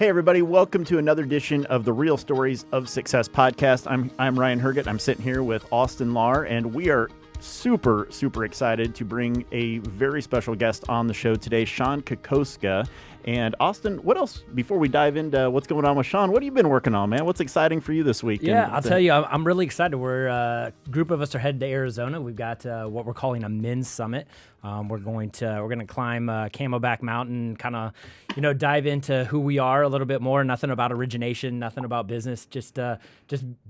Hey everybody, welcome to another edition of the Real Stories of Success podcast. I'm Ryan Herget. I'm sitting here with Austin Lahr, and we are super excited to bring a very special guest on the show today, Shon Kokoszka. And Austin, what else, before we dive into what's going on with Shon, what have you been working on, man? What's exciting for you this week? Yeah, I'll tell you, I'm really excited. A group of us are headed to Arizona. We've got what we're calling a men's summit. We're going to climb Camelback Mountain, kind of, dive into who we are a little bit more. Nothing about origination, nothing about business, just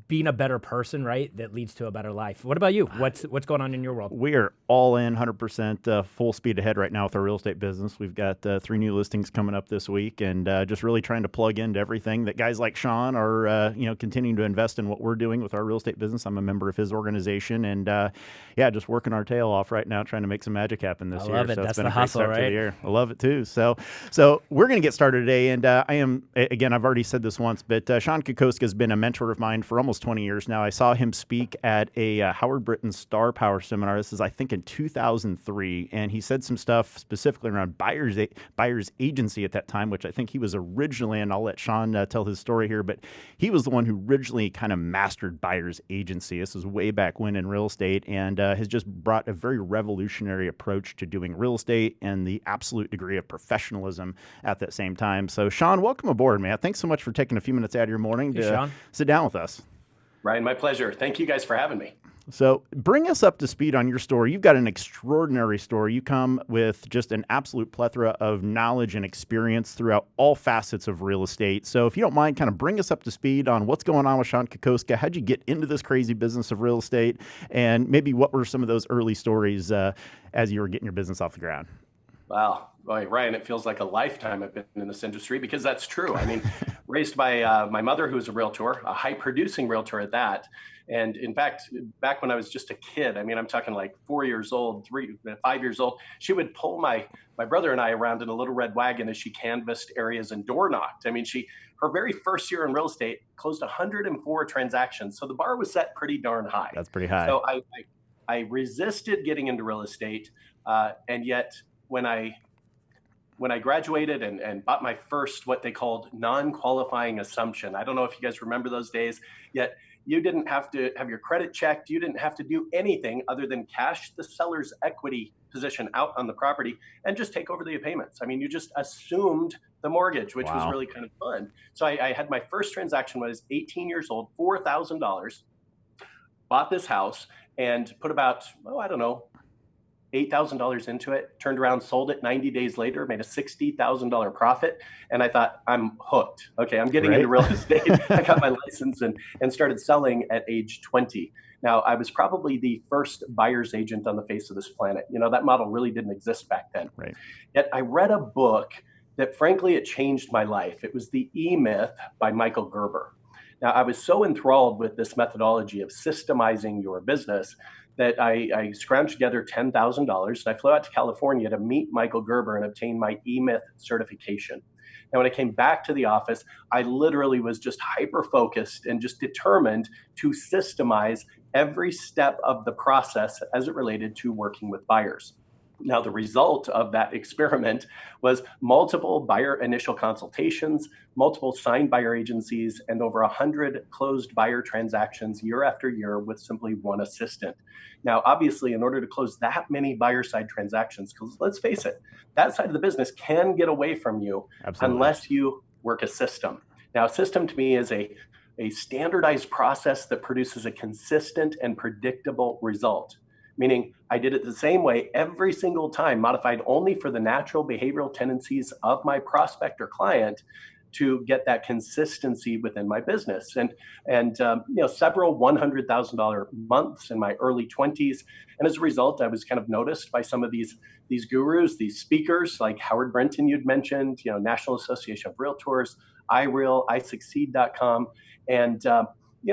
being a better person, right? That leads to a better life. What about you? What's going on in your world? We are all in 100% full speed ahead right now with our real estate business. We've got 3 new listings coming up this week, and just really trying to plug into everything that guys like Shon are, continuing to invest in what we're doing with our real estate business. I'm a member of his organization, and just working our tail off right now, trying to make some magic happen this year. I love it. So That's it's been the a great hustle, start to right? the year. I love it too. So we're going to get started today, and I've already said this once, but Shon Kokoszka has been a mentor of mine for almost 20 years now. I saw him speak at a Howard Britton Star Power seminar. This is, I think, in 2003, and he said some stuff specifically around buyer's agency at that time, which I think he was originally, and I'll let Shon tell his story here, but he was the one who originally kind of mastered buyer's agency. This was way back when in real estate, and has just brought a very revolutionary approach to doing real estate and the absolute degree of professionalism at that same time. So Shon, welcome aboard, man. Thanks so much for taking a few minutes out of your morning to sit down with us. Ryan, my pleasure. Thank you guys for having me. So bring us up to speed on your story. You've got an extraordinary story. You come with just an absolute plethora of knowledge and experience throughout all facets of real estate. So if you don't mind, kind of bring us up to speed on what's going on with Shon Kokoszka. How'd you get into this crazy business of real estate? And maybe what were some of those early stories as you were getting your business off the ground? Wow. Boy, Ryan, it feels like a lifetime I've been in this industry, because that's true. I mean, raised by my mother, who was a realtor, a high producing realtor at that. And in fact, back when I was just a kid, I mean, I'm talking like 4 years old, 5 years old, she would pull my brother and I around in a little red wagon as she canvassed areas and door knocked. I mean, her very first year in real estate closed 104 transactions. So the bar was set pretty darn high. That's pretty high. So I resisted getting into real estate. And yet when I graduated and bought my first, what they called non-qualifying assumption. I don't know if you guys remember those days, yet you didn't have to have your credit checked. You didn't have to do anything other than cash the seller's equity position out on the property and just take over the payments. I mean, you just assumed the mortgage, which was really kind of fun. So I had my first transaction when I was 18 years old, $4,000, bought this house and put about, $8,000 into it, turned around, sold it 90 days later, made a $60,000 profit. And I thought, I'm hooked. Okay, I'm getting into real estate. I got my license and started selling at age 20. Now, I was probably the first buyer's agent on the face of this planet. That model really didn't exist back then. Right. Yet I read a book that, frankly, it changed my life. It was The E-Myth by Michael Gerber. Now, I was so enthralled with this methodology of systemizing your business that I scrounged together $10,000 and I flew out to California to meet Michael Gerber and obtain my E-Myth certification. Now, when I came back to the office, I literally was just hyper-focused and just determined to systemize every step of the process as it related to working with buyers. Now, the result of that experiment was multiple buyer initial consultations, multiple signed buyer agencies, and over 100 closed buyer transactions year after year with simply one assistant. Now, obviously, in order to close that many buyer side transactions, because let's face it, that side of the business can get away from you unless you work a system. Now, a system to me is a standardized process that produces a consistent and predictable result. Meaning I did it the same way every single time, modified only for the natural behavioral tendencies of my prospect or client to get that consistency within my business. And several $100,000 months in my early 20s. And as a result, I was kind of noticed by some of these gurus, these speakers like Howard Brinton you'd mentioned, National Association of Realtors, iReal, iSucceed.com. And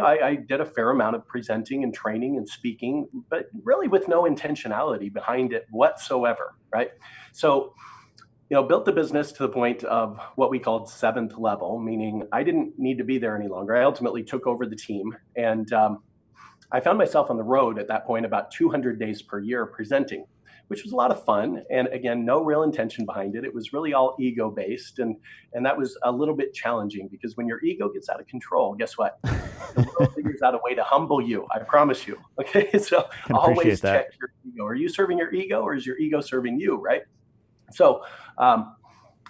I did a fair amount of presenting and training and speaking, but really with no intentionality behind it whatsoever, right? So, built the business to the point of what we called 7th level, meaning I didn't need to be there any longer. I ultimately took over the team, and I found myself on the road at that point about 200 days per year presenting, which was a lot of fun. And again, no real intention behind it. It was really all ego based. And that was a little bit challenging because when your ego gets out of control, guess what? The world figures out a way to humble you. I promise you. Okay. So Can always appreciate that. check your ego. Are you serving your ego or is your ego serving you? Right. So,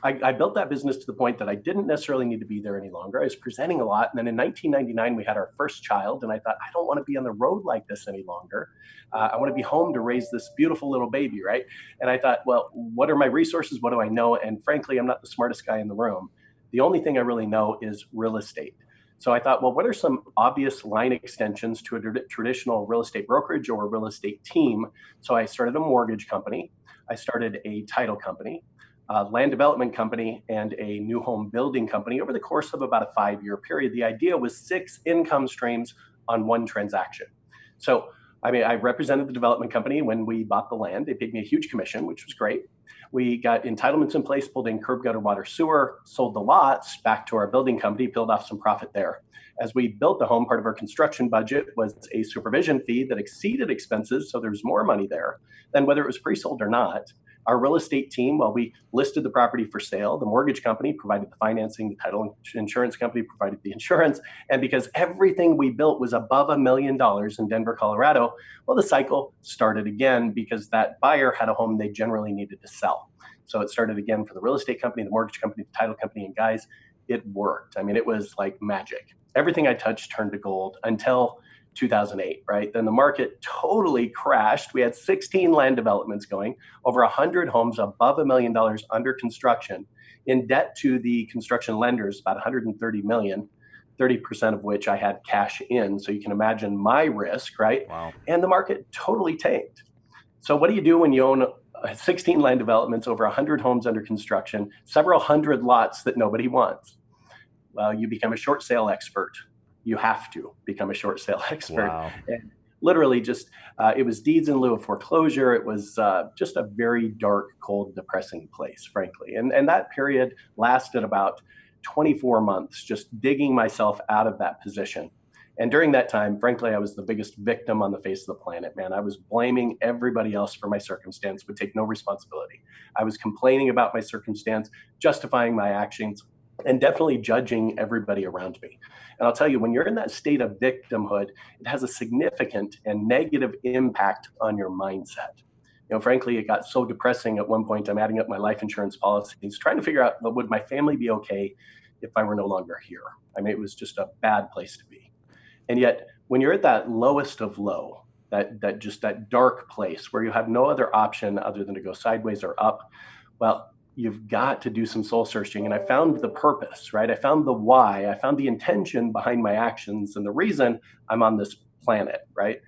I built that business to the point that I didn't necessarily need to be there any longer. I was presenting a lot. And then in 1999, we had our first child. And I thought, I don't want to be on the road like this any longer. I want to be home to raise this beautiful little baby, right? And I thought, well, what are my resources? What do I know? And frankly, I'm not the smartest guy in the room. The only thing I really know is real estate. So I thought, well, what are some obvious line extensions to a traditional real estate brokerage or a real estate team? So I started a mortgage company. I started a title company, a land development company, and a new home building company over the course of about a 5-year period. The idea was 6 income streams on one transaction. So, I mean, I represented the development company when we bought the land. They paid me a huge commission, which was great. We got entitlements in place, pulled in curb, gutter, water, sewer, sold the lots back to our building company, peeled off some profit there. As we built the home, part of our construction budget was a supervision fee that exceeded expenses, so there was more money there than whether it was pre-sold or not. Our real estate team, while we listed the property for sale, the mortgage company provided the financing, the title insurance company provided the insurance. And because everything we built was above $1 million in Denver, Colorado, well, the cycle started again because that buyer had a home they generally needed to sell. So it started again for the real estate company, the mortgage company, the title company, and guys, it worked. I mean, it was like magic. Everything I touched turned to gold until 2008, right? Then the market totally crashed. We had 16 land developments going, over 100 homes above $1 million under construction, in debt to the construction lenders, about 130 million, 30% of which I had cash in. So you can imagine my risk, right? Wow. And the market totally tanked. So what do you do when you own 16 land developments, over 100 homes under construction, several hundred lots that nobody wants? Well, you become a short sale expert. You have to become a short sale expert. Wow. And literally just, it was deeds in lieu of foreclosure. It was just a very dark, cold, depressing place, frankly. And that period lasted about 24 months, just digging myself out of that position. And during that time, frankly, I was the biggest victim on the face of the planet, man. I was blaming everybody else for my circumstance, would take no responsibility. I was complaining about my circumstance, justifying my actions, and definitely judging everybody around me. And I'll tell you, when you're in that state of victimhood, it has a significant and negative impact on your mindset. You know, frankly, it got so depressing at one point, I'm adding up my life insurance policies, trying to figure out, well, would my family be okay if I were no longer here? I mean, it was just a bad place to be. And yet, when you're at that lowest of low, that just that dark place where you have no other option other than to go sideways or up, well, you've got to do some soul searching. And I found the purpose, right? I found the why. I found the intention behind my actions and the reason I'm on this planet, right?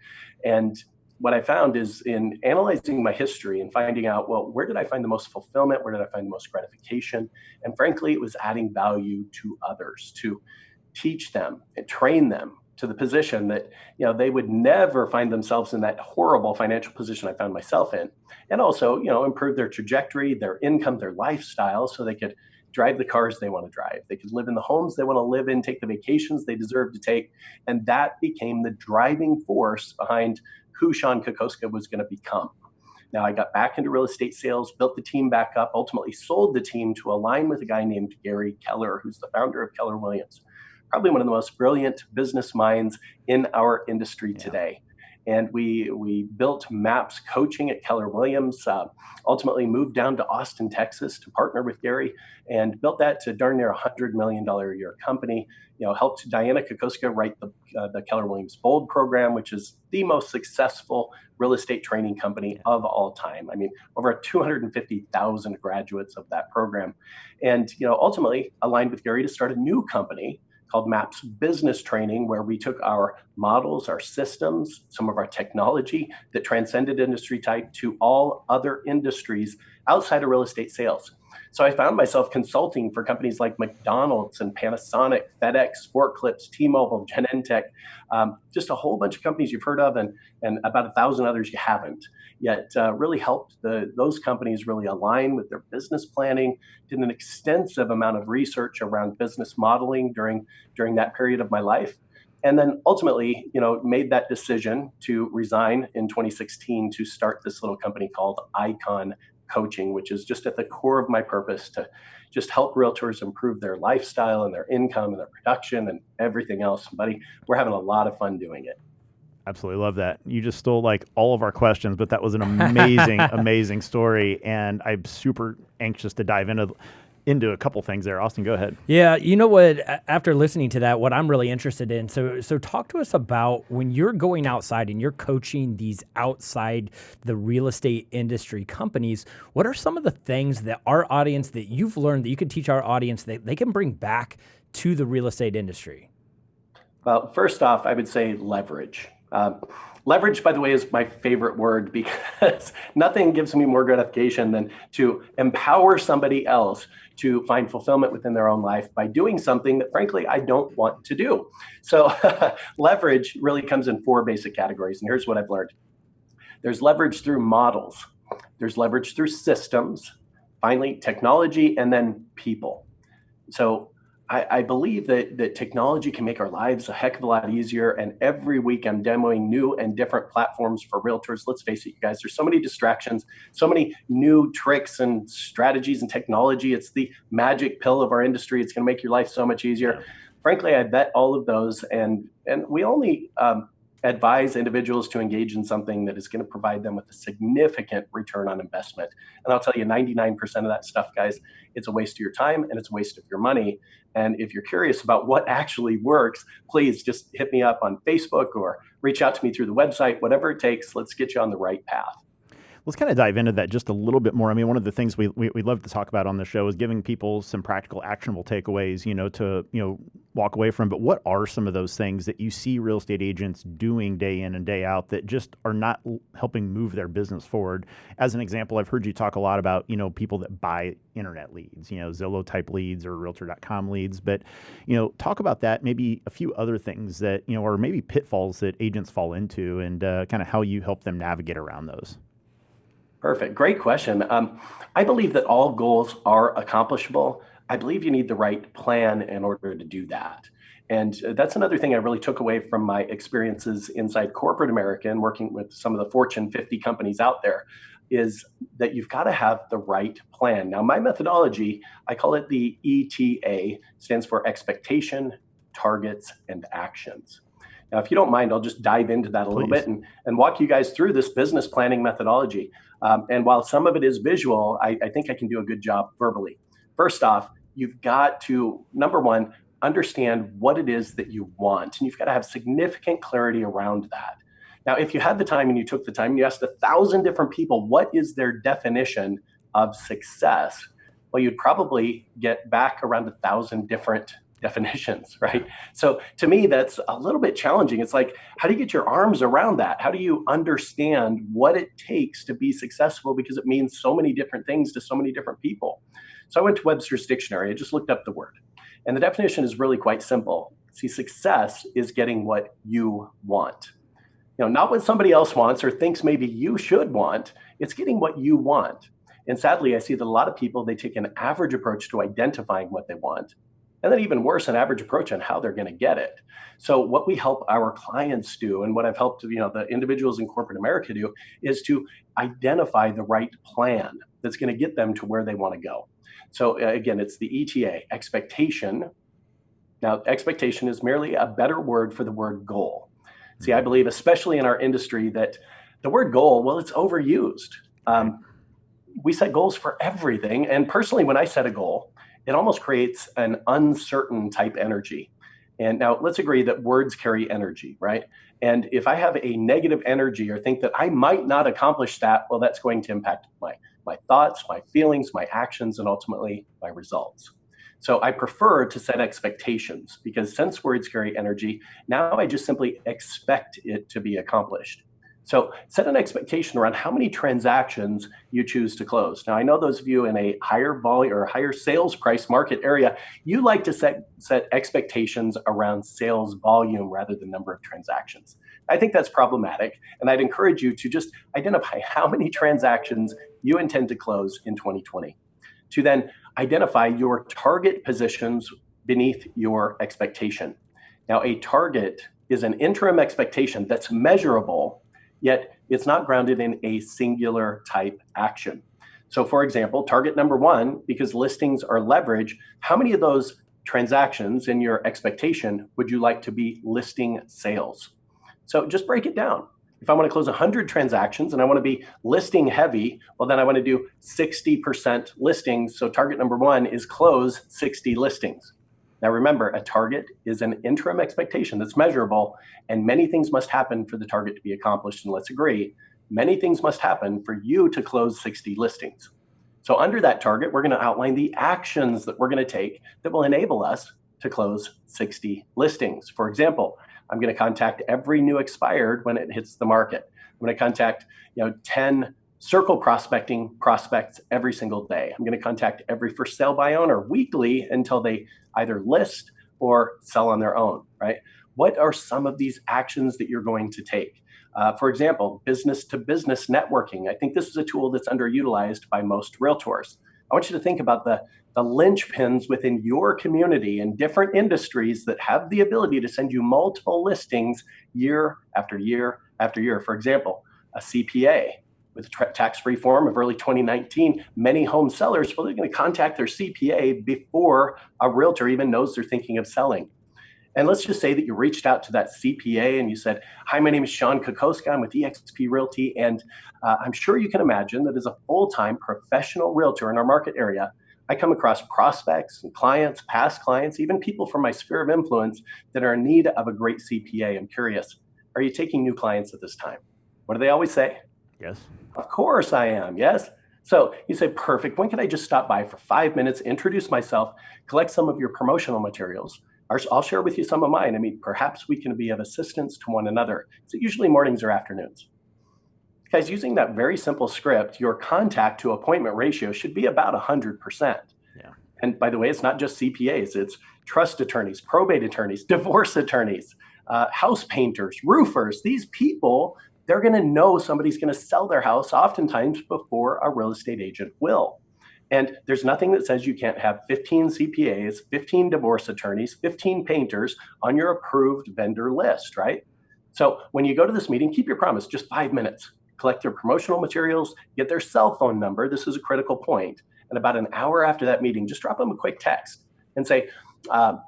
And what I found is in analyzing my history and finding out, well, where did I find the most fulfillment? Where did I find the most gratification? And frankly, it was adding value to others, to teach them and train them to the position that, you know, they would never find themselves in that horrible financial position I found myself in. And also, you know, improve their trajectory, their income, their lifestyle, so they could drive the cars they want to drive. They could live in the homes they want to live in, take the vacations they deserve to take. And that became the driving force behind who Shon Kokoszka was going to become. Now, I got back into real estate sales, built the team back up, ultimately sold the team to align with a guy named Gary Keller, who's the founder of Keller Williams, probably one of the most brilliant business minds in our industry today. And we built MAPS coaching at Keller Williams, ultimately moved down to Austin, Texas to partner with Gary, and built that to darn near $100 million a year company. You know, helped Diana Kokoszka write the Keller Williams Bold program, which is the most successful real estate training company of all time. I mean, over 250,000 graduates of that program. And, you know, ultimately aligned with Gary to start a new company called MAPS Business Training, where we took our models, our systems, some of our technology that transcended industry type to all other industries outside of real estate sales. So I found myself consulting for companies like McDonald's and Panasonic, FedEx, Sport Clips, T-Mobile, Genentech, just a whole bunch of companies you've heard of and about 1,000 others you haven't. Yet really helped those companies really align with their business planning, did an extensive amount of research around business modeling during that period of my life. And then ultimately, made that decision to resign in 2016 to start this little company called Icon Coaching, which is just at the core of my purpose to just help realtors improve their lifestyle and their income and their production and everything else. Buddy, we're having a lot of fun doing it. Absolutely love that. You just stole like all of our questions, but that was an amazing, amazing story. And I'm super anxious to dive into a couple things there. Austin, go ahead. Yeah, you know what? After listening to that, what I'm really interested in. So talk to us about when you're going outside and you're coaching these outside the real estate industry companies. What are some of the things that our audience that you've learned that you could teach our audience that they can bring back to the real estate industry? Well, first off, I would say leverage. Leverage, by the way, is my favorite word because nothing gives me more gratification than to empower somebody else to find fulfillment within their own life by doing something that, frankly, I don't want to do. So leverage really comes in four basic categories. And here's what I've learned. There's leverage through models. There's leverage through systems. Finally, technology, and then people. So I believe that technology can make our lives a heck of a lot easier. And every week I'm demoing new and different platforms for realtors. Let's face it, you guys, there's so many distractions, so many new tricks and strategies and technology. It's the magic pill of our industry. It's going to make your life so much easier. Yeah. Frankly, I bet all of those. And we only advise individuals to engage in something that is going to provide them with a significant return on investment. And I'll tell you, 99% of that stuff, guys, it's a waste of your time and it's a waste of your money. And if you're curious about what actually works, please just hit me up on Facebook or reach out to me through the website, whatever it takes. Let's get you on the right path. Let's kind of dive into that just a little bit more. I mean, one of the things we love to talk about on the show is giving people some practical, actionable takeaways, to walk away from. But what are some of those things that you see real estate agents doing day in and day out that just are not helping move their business forward? As an example, I've heard you talk a lot about, people that buy internet leads, Zillow type leads or realtor.com leads. But, talk about that, maybe a few other things that, or maybe pitfalls that agents fall into and kind of how you help them navigate around those. Perfect. Great question. I believe that all goals are accomplishable. I believe you need the right plan in order to do that. And that's another thing I really took away from my experiences inside corporate America and working with some of the Fortune 50 companies out there is that you've got to have the right plan. Now, my methodology, I call it the ETA, stands for expectation, targets, and actions. Now, if you don't mind, I'll just dive into that a little bit and walk you guys through this business planning methodology. And while some of it is visual, I think I can do a good job verbally. First off, you've got to, number one, understand what it is that you want. And you've got to have significant clarity around that. Now, if you had the time and you took the time and you asked 1,000 different people, what is their definition of success? Well, you'd probably get back around 1,000 different definitions, right? So to me, that's a little bit challenging. It's like, how do you get your arms around that? How do you understand what it takes to be successful? Because it means so many different things to so many different people. So I went to Webster's dictionary. I just looked up the word. And the definition is really quite simple. See, success is getting what you want. Not what somebody else wants or thinks maybe you should want. It's getting what you want. And sadly, I see that a lot of people, they take an average approach to identifying what they want. And then even worse, an average approach on how they're going to get it. So what we help our clients do, and what I've helped the individuals in corporate America do, is to identify the right plan that's going to get them to where they want to go. So again, it's the ETA, expectation. Now, expectation is merely a better word for the word goal. See, I believe, especially in our industry, that the word goal, well, it's overused. We set goals for everything. And personally, when I set a goal, it almost creates an uncertain type energy. And now let's agree that words carry energy, right? And if I have a negative energy or think that I might not accomplish that, well, that's going to impact my thoughts, my feelings, my actions, and ultimately my results. So I prefer to set expectations because since words carry energy, now I just simply expect it to be accomplished. So set an expectation around how many transactions you choose to close. Now, I know those of you in a higher volume or higher sales price market area, you like to set expectations around sales volume rather than number of transactions. I think that's problematic. And I'd encourage you to just identify how many transactions you intend to close in 2020. To then identify your target positions beneath your expectation. Now, a target is an interim expectation that's measurable, yet it's not grounded in a singular type action. So, for example, target number one, because listings are leverage, how many of those transactions in your expectation would you like to be listing sales? So just break it down. If I want to close 100 transactions and I want to be listing heavy, well, then I want to do 60% listings. So target number one is close 60 listings. Now remember, a target is an interim expectation that's measurable, and many things must happen for the target to be accomplished. And let's agree, many things must happen for you to close 60 listings. So under that target, we're going to outline the actions that we're going to take that will enable us to close 60 listings. For example, I'm going to contact every new expired when it hits the market. I'm going to contact 10 circle prospecting prospects every single day. I'm going to contact every for sale by owner weekly until they either list or sell on their own, right? What are some of these actions that you're going to take? For example, business to business networking. I think this is a tool that's underutilized by most realtors. I want you to think about the linchpins within your community and different industries that have the ability to send you multiple listings year after year after year. For example, a CPA. With the tax-free form of early 2019, many home sellers, well, they're going to contact their CPA before a realtor even knows they're thinking of selling. And let's just say that you reached out to that CPA and you said, "Hi, my name is Shon Kokoszka. I'm with eXp Realty." And I'm sure you can imagine that as a full-time professional realtor in our market area, I come across prospects and clients, past clients, even people from my sphere of influence that are in need of a great CPA. I'm curious, are you taking new clients at this time? What do they always say? Yes. Of course I am, yes? So you say, perfect. When can I just stop by for 5 minutes, introduce myself, collect some of your promotional materials? I'll share with you some of mine. I mean, perhaps we can be of assistance to one another. So usually mornings or afternoons. Guys, using that very simple script, your contact to appointment ratio should be about 100%. Yeah. And by the way, it's not just CPAs, it's trust attorneys, probate attorneys, divorce attorneys, house painters, roofers. These people, they're going to know somebody's going to sell their house oftentimes before a real estate agent will. And there's nothing that says you can't have 15 CPAs, 15 divorce attorneys, 15 painters on your approved vendor list, right? So when you go to this meeting, keep your promise, just 5 minutes. Collect their promotional materials, get their cell phone number. This is a critical point. And about an hour after that meeting, just drop them a quick text and say, it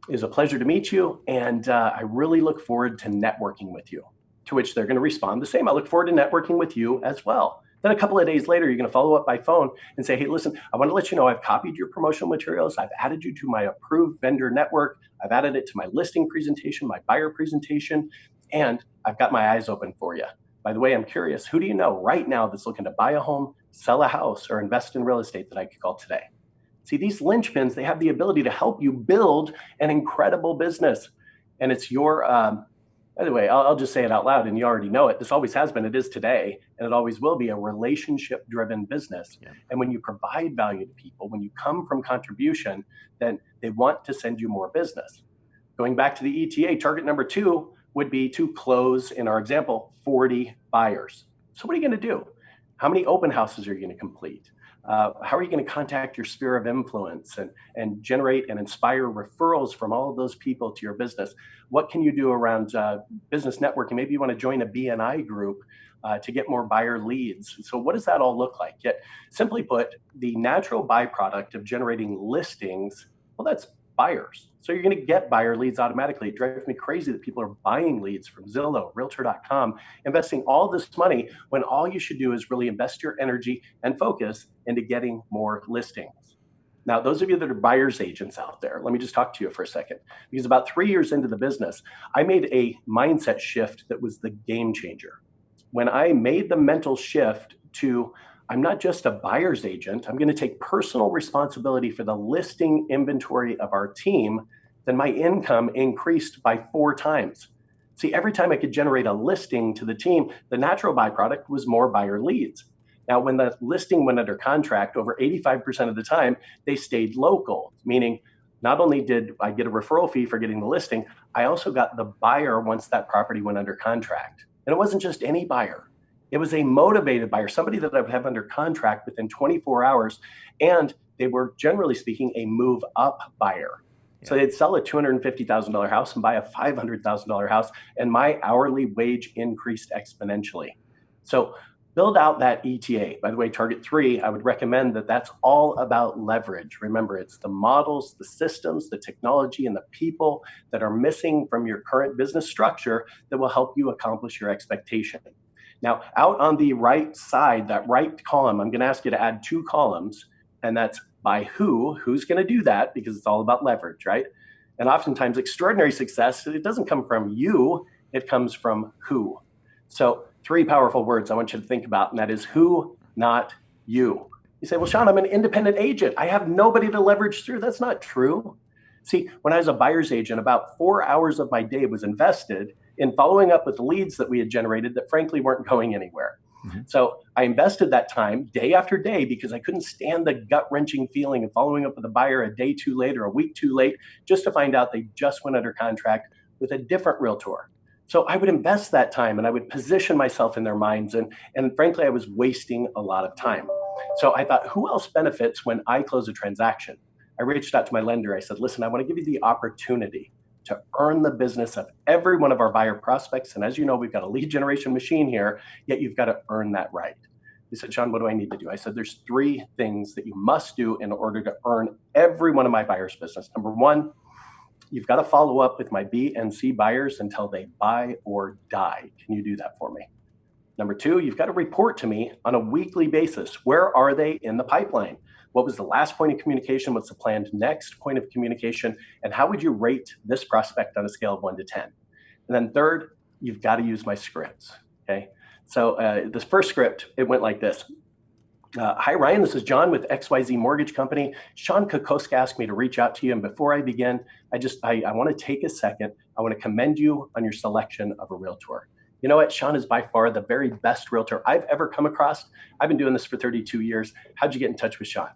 was a pleasure to meet you, and I really look forward to networking with you. To which they're going to respond the same. I look forward to networking with you as well. Then a couple of days later, you're going to follow up by phone and say, "Hey, listen, I want to let you know I've copied your promotional materials. I've added you to my approved vendor network. I've added it to my listing presentation, my buyer presentation, and I've got my eyes open for you. By the way, I'm curious, who do you know right now that's looking to buy a home, sell a house, or invest in real estate that I could call today?" See, these linchpins, they have the ability to help you build an incredible business. And it's your, by the way, I'll just say it out loud, and you already know it. This always has been, it is today, and it always will be a relationship-driven business. Yeah. And when you provide value to people, when you come from contribution, then they want to send you more business. Going back to the ETA, target number 2 would be to close, in our example, 40 buyers. So what are you going to do? How many open houses are you going to complete? How are you going to contact your sphere of influence and generate and inspire referrals from all of those people to your business? What can you do around business networking? Maybe you want to join a BNI group to get more buyer leads. So what does that all look like? Yet, simply put, the natural byproduct of generating listings, well, that's buyers. So you're going to get buyer leads automatically. It drives me crazy that people are buying leads from Zillow, Realtor.com, investing all this money when all you should do is really invest your energy and focus into getting more listings. Now, those of you that are buyer's agents out there, let me just talk to you for a second. Because about 3 years into the business, I made a mindset shift that was the game changer. When I made the mental shift to, I'm not just a buyer's agent, I'm going to take personal responsibility for the listing inventory of our team, then my income increased by 4 times. See, every time I could generate a listing to the team, the natural byproduct was more buyer leads. Now, when the listing went under contract, over 85% of the time, they stayed local, meaning not only did I get a referral fee for getting the listing, I also got the buyer once that property went under contract. And it wasn't just any buyer. It was a motivated buyer, somebody that I would have under contract within 24 hours. And they were, generally speaking, a move up buyer. So they'd sell a $250,000 house and buy a $500,000 house, and my hourly wage increased exponentially. So build out that ETA. By the way, target 3, I would recommend that that's all about leverage. Remember, it's the models, the systems, the technology, and the people that are missing from your current business structure that will help you accomplish your expectation. Now, out on the right side, that right column, I'm going to ask you to add 2 columns, and that's by who's going to do that, because it's all about leverage, right? And oftentimes extraordinary success, it doesn't come from you, it comes from who. So 3 powerful words I want you to think about, and that is who, not you. You say, well, Shon, I'm an independent agent. I have nobody to leverage through. That's not true. See, when I was a buyer's agent, about 4 hours of my day was invested in following up with the leads that we had generated that frankly weren't going anywhere. So I invested that time day after day because I couldn't stand the gut-wrenching feeling of following up with a buyer a day too late or a week too late just to find out they just went under contract with a different realtor. So I would invest that time and I would position myself in their minds. And frankly, I was wasting a lot of time. So I thought, who else benefits when I close a transaction? I reached out to my lender. I said, listen, I want to give you the opportunity to earn the business of every one of our buyer prospects. And as you know, we've got a lead generation machine here, yet you've got to earn that right. He said, Shon, what do I need to do? I said, there's 3 things that you must do in order to earn every one of my buyers' business. Number 1, you've got to follow up with my B and C buyers until they buy or die. Can you do that for me? Number 2, you've got to report to me on a weekly basis. Where are they in the pipeline? What was the last point of communication? What's the planned next point of communication? And how would you rate this prospect on a scale of 1 to 10? And then third, you've got to use my scripts, okay? So this first script, it went like this. Hi, Ryan, this is John with XYZ Mortgage Company. Shon Kokoszka asked me to reach out to you. And before I begin, I want to take a second. I want to commend you on your selection of a realtor. You know what? Shon is by far the very best realtor I've ever come across. I've been doing this for 32 years. How'd you get in touch with Shon?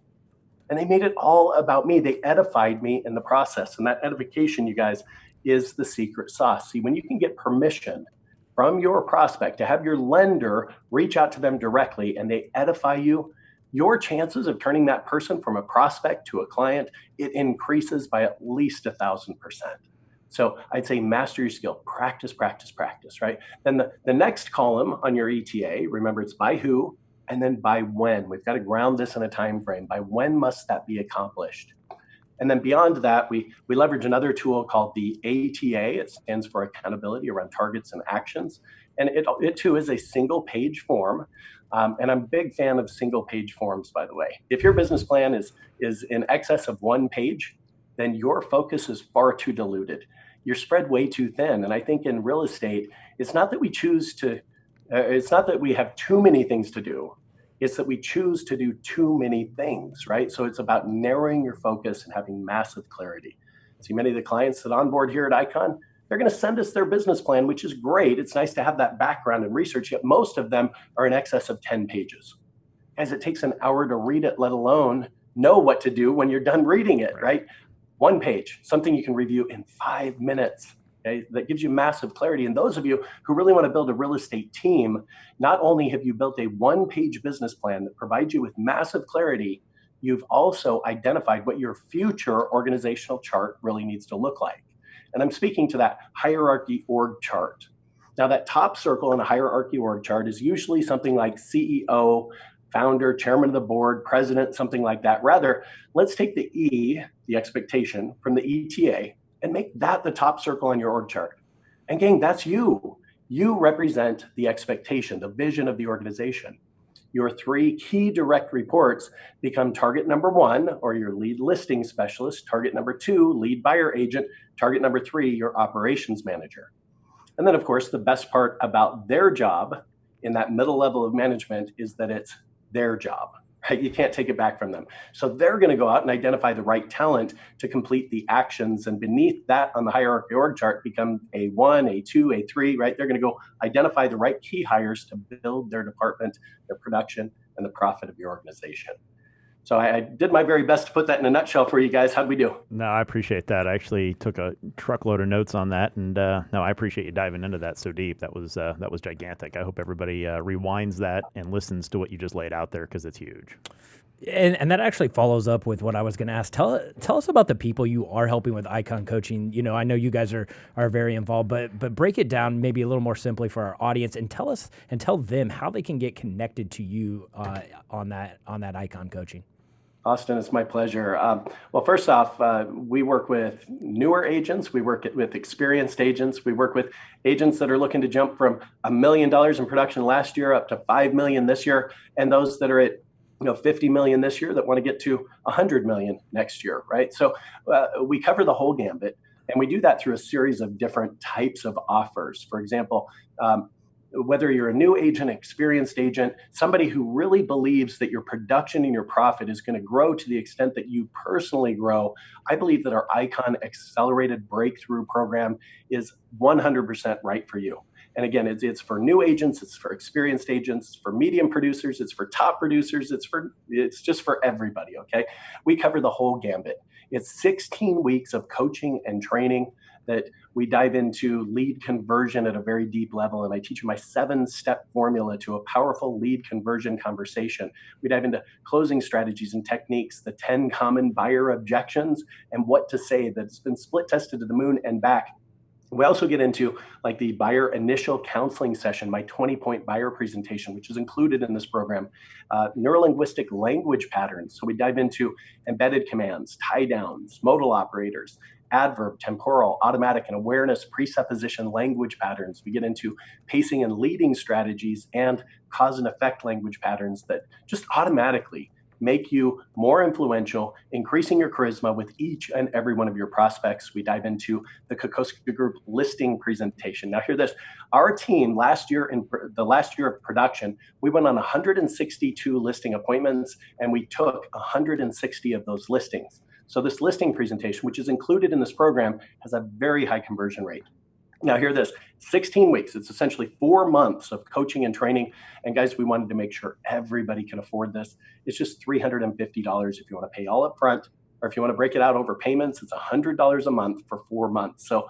And they made it all about me. They edified me in the process. And that edification, you guys, is the secret sauce. See, when you can get permission from your prospect to have your lender reach out to them directly and they edify you, your chances of turning that person from a prospect to a client, it increases by at least 1,000%. So I'd say master your skill, practice, practice, practice, right? Then the next column on your ETA, remember it's by who and then by when. We've got to ground this in a time frame. By when must that be accomplished? And then beyond that, we leverage another tool called the ATA. It stands for Accountability Around Targets and Actions. And it too is a single page form. And I'm a big fan of single page forms, by the way. If your business plan is in excess of 1 page, then your focus is far too diluted. You're spread way too thin. And I think in real estate, it's not that we it's not that we have too many things to do. It's that we choose to do too many things, right? So it's about narrowing your focus and having massive clarity. See, many of the clients that onboard here at Icon, they're going to send us their business plan, which is great. It's nice to have that background and research, yet most of them are in excess of 10 pages. Guys, it takes an hour to read it, let alone know what to do when you're done reading it, right? 1 page, something you can review in 5 minutes. Okay, that gives you massive clarity. And those of you who really want to build a real estate team, not only have you built a 1-page business plan that provides you with massive clarity, you've also identified what your future organizational chart really needs to look like. And I'm speaking to that hierarchy org chart. Now, that top circle in a hierarchy org chart is usually something like CEO, founder, chairman of the board, president, something like that. Rather, let's take the E, the expectation, from the ETA, and make that the top circle on your org chart. And gang, that's you. You represent the expectation, the vision of the organization. Your 3 key direct reports become target number 1, or your lead listing specialist, target number 2, lead buyer agent, target number 3, your operations manager. And then, of course, the best part about their job in that middle level of management is that it's their job. Right? You can't take it back from them. So they're going to go out and identify the right talent to complete the actions. And beneath that on the hierarchy org chart become A1, A2, A3, right? They're going to go identify the right key hires to build their department, their production, and the profit of your organization. So I did my very best to put that in a nutshell for you guys. How'd we do? No, I appreciate that. I actually took a truckload of notes on that, and no, I appreciate you diving into that so deep. That was gigantic. I hope everybody rewinds that and listens to what you just laid out there because it's huge. And that actually follows up with what I was going to ask. Tell us about the people you are helping with Icon Coaching. You know, I know you guys are very involved, but break it down maybe a little more simply for our audience, and tell them how they can get connected to you on that Icon Coaching. Austin, it's my pleasure. Well, first off, we work with newer agents. We work with experienced agents. We work with agents that are looking to jump from $1 million in production last year up to 5 million this year, and those that are at 50 million this year that want to get to 100 million next year, right? So we cover the whole gambit, and we do that through a series of different types of offers. For example, whether you're a new agent, experienced agent, somebody who really believes that your production and your profit is going to grow to the extent that you personally grow, I believe that our Icon Accelerated Breakthrough Program is 100% right for you. And again, it's for new agents, it's for experienced agents, it's for medium producers, it's for top producers, it's just for everybody, okay? We cover the whole gambit. It's 16 weeks of coaching and training that we dive into lead conversion at a very deep level. And I teach you my 7-step formula to a powerful lead conversion conversation. We dive into closing strategies and techniques, the 10 common buyer objections, and what to say that's been split tested to the moon and back. We also get into like the buyer initial counseling session, my 20-point buyer presentation, which is included in this program, neurolinguistic language patterns. So we dive into embedded commands, tie downs, modal operators, adverb, temporal, automatic, and awareness presupposition language patterns. We get into pacing and leading strategies and cause and effect language patterns that just automatically make you more influential, increasing your charisma with each and every one of your prospects. We dive into the Kokoszka Group listing presentation. Now, hear this. Our team last year, in the last year of production, we went on 162 listing appointments, and we took 160 of those listings. So this listing presentation, which is included in this program, has a very high conversion rate. Now, hear this, 16 weeks. It's essentially 4 months of coaching and training. And guys, we wanted to make sure everybody can afford this. It's just $350 if you want to pay all up front, or if you want to break it out over payments, it's $100 a month for 4 months. So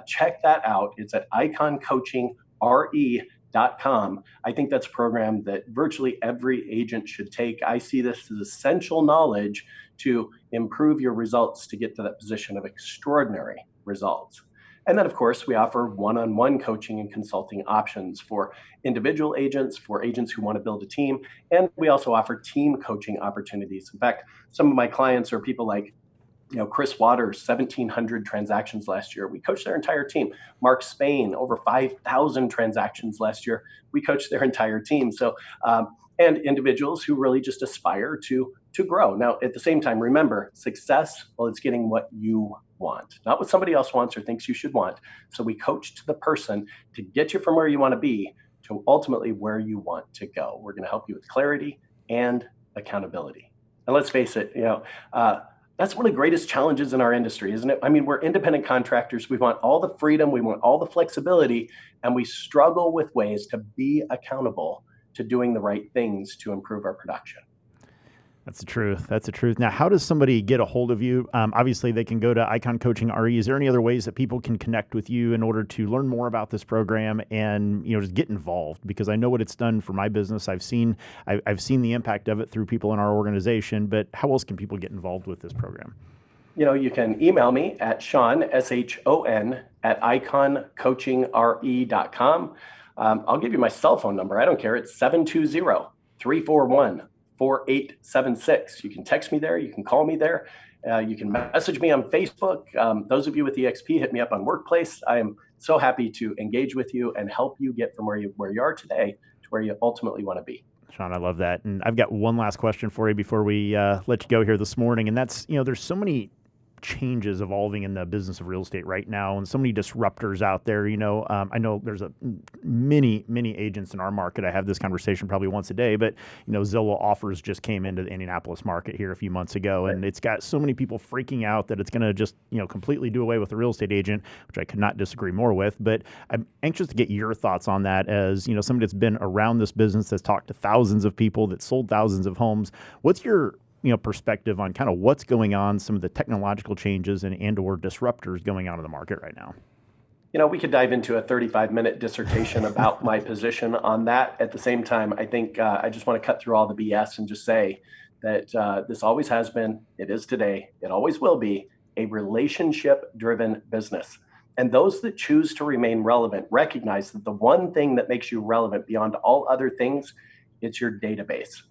check that out. It's at iconcoachingrE.com. I think that's a program that virtually every agent should take. I see this as essential knowledge to improve your results to get to that position of extraordinary results. And then, of course, we offer one-on-one coaching and consulting options for individual agents, for agents who want to build a team. And we also offer team coaching opportunities. In fact, some of my clients are people like Chris Waters, 1,700 transactions last year. We coached their entire team. Mark Spain, over 5,000 transactions last year. We coached their entire team. So, and individuals who really just aspire to grow. Now, at the same time, remember, success, well, it's getting what you want, not what somebody else wants or thinks you should want. So we coach to the person to get you from where you want to be to ultimately where you want to go. We're going to help you with clarity and accountability. And let's face it, that's one of the greatest challenges in our industry, isn't it? I mean, we're independent contractors. We want all the freedom, we want all the flexibility, and we struggle with ways to be accountable to doing the right things to improve our production. That's the truth. That's the truth. Now, how does somebody get a hold of you? Obviously, they can go to Icon Coaching RE. Is there any other ways that people can connect with you in order to learn more about this program and just get involved? Because I know what it's done for my business. I've seen the impact of it through people in our organization. But how else can people get involved with this program? You can email me at Shon, SHON, at iconcoachingrE.com. I'll give you my cell phone number. I don't care. It's 720-341-4876. You can text me there. You can call me there. You can message me on Facebook. Those of you with EXP, hit me up on Workplace. I am so happy to engage with you and help you get from where you are today to where you ultimately want to be. Shon, I love that. And I've got one last question for you before we let you go here this morning. And that's, there's so many changes evolving in the business of real estate right now, and so many disruptors out there. I know there's many agents in our market. I have this conversation probably once a day, but Zillow Offers just came into the Indianapolis market here a few months ago, and it's got so many people freaking out that it's going to just completely do away with the real estate agent, which I could not disagree more with. But I'm anxious to get your thoughts on that as somebody that's been around this business, that's talked to thousands of people, that sold thousands of homes. What's your perspective on kind of what's going on, some of the technological changes and or disruptors going on in the market right now? We could dive into a 35-minute dissertation about my position on that. At the same time, I think I just want to cut through all the BS and just say that this always has been, it is today, it always will be a relationship-driven business. And those that choose to remain relevant recognize that the one thing that makes you relevant beyond all other things, it's your database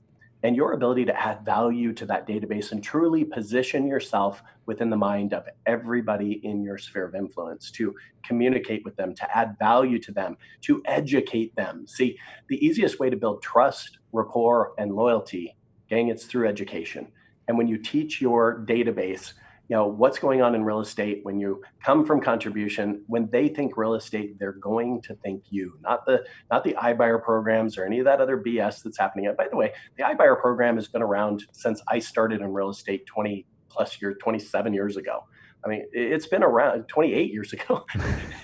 and your ability to add value to that database and truly position yourself within the mind of everybody in your sphere of influence, to communicate with them, to add value to them, to educate them. See, the easiest way to build trust, rapport, and loyalty, gang, it's through education. And when you teach your database, what's going on in real estate, when you come from contribution, when they think real estate, they're going to think you, not the iBuyer programs or any of that other BS that's happening. And by the way, the iBuyer program has been around since I started in real estate 20 plus years, 27 years ago. I mean, it's been around 28 years ago.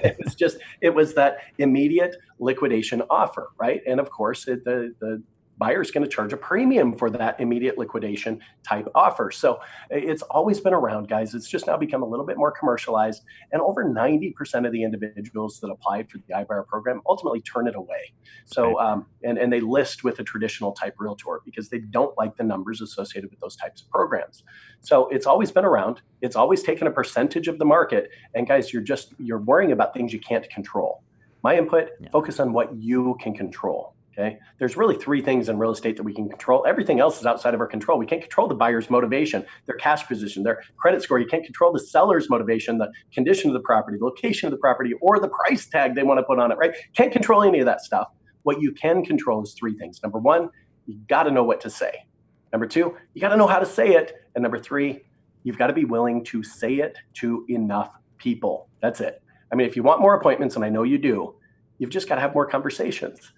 It was that immediate liquidation offer, right? And of course, the buyer's going to charge a premium for that immediate liquidation type offer. So it's always been around, guys. It's just now become a little bit more commercialized. And over 90% of the individuals that applied for the iBuyer program ultimately turn it away. So, and they list with a traditional type realtor because they don't like the numbers associated with those types of programs. So it's always been around. It's always taken a percentage of the market. And guys, you're worrying about things you can't control. My input, focus on what you can control. Okay. There's really three things in real estate that we can control. Everything else is outside of our control. We can't control the buyer's motivation, their cash position, their credit score. You can't control the seller's motivation, the condition of the property, the location of the property, or the price tag they want to put on it, right? Can't control any of that stuff. What you can control is three things. Number one, you got to know what to say. Number two, you got to know how to say it. And number three, you've got to be willing to say it to enough people. That's it. I mean, if you want more appointments, and I know you do, you've just got to have more conversations.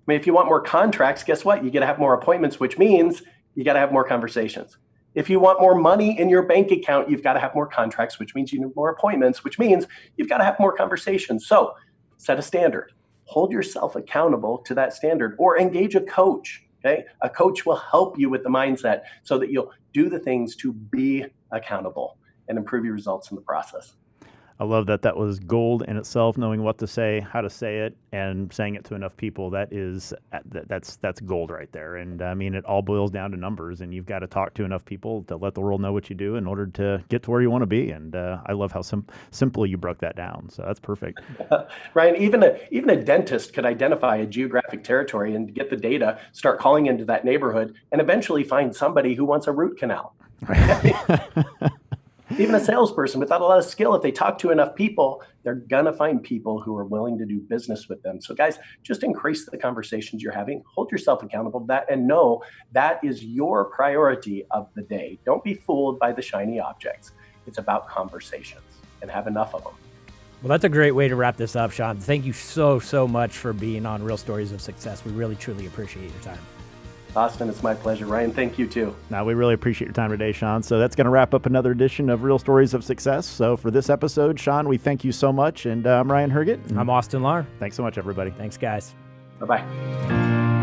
I mean, if you want more contracts, guess what? You got to have more appointments, which means you got to have more conversations. If you want more money in your bank account, you've got to have more contracts, which means you need more appointments, which means you've got to have more conversations. So set a standard, hold yourself accountable to that standard, or engage a coach. Okay. A coach will help you with the mindset so that you'll do the things to be accountable and improve your results in the process. I love that. That was gold in itself, knowing what to say, how to say it, and saying it to enough people. That's gold right there. And I mean, it all boils down to numbers, and you've got to talk to enough people to let the world know what you do in order to get to where you want to be. And I love how simply you broke that down. So that's perfect. Ryan, even a dentist could identify a geographic territory and get the data, start calling into that neighborhood, and eventually find somebody who wants a root canal. Even a salesperson without a lot of skill, if they talk to enough people, they're going to find people who are willing to do business with them. So guys, just increase the conversations you're having, hold yourself accountable to that, and know that is your priority of the day. Don't be fooled by the shiny objects. It's about conversations, and have enough of them. Well, that's a great way to wrap this up, Shon. Thank you so much for being on Real Stories of Success. We really, truly appreciate your time. Austin, it's my pleasure. Ryan, thank you too. Now, we really appreciate your time today, Shon. So that's going to wrap up another edition of Real Stories of Success. So for this episode, Shon, we thank you so much. And I'm Ryan Herget. I'm Austin Lahr. Thanks so much, everybody. Thanks, guys. Bye-bye.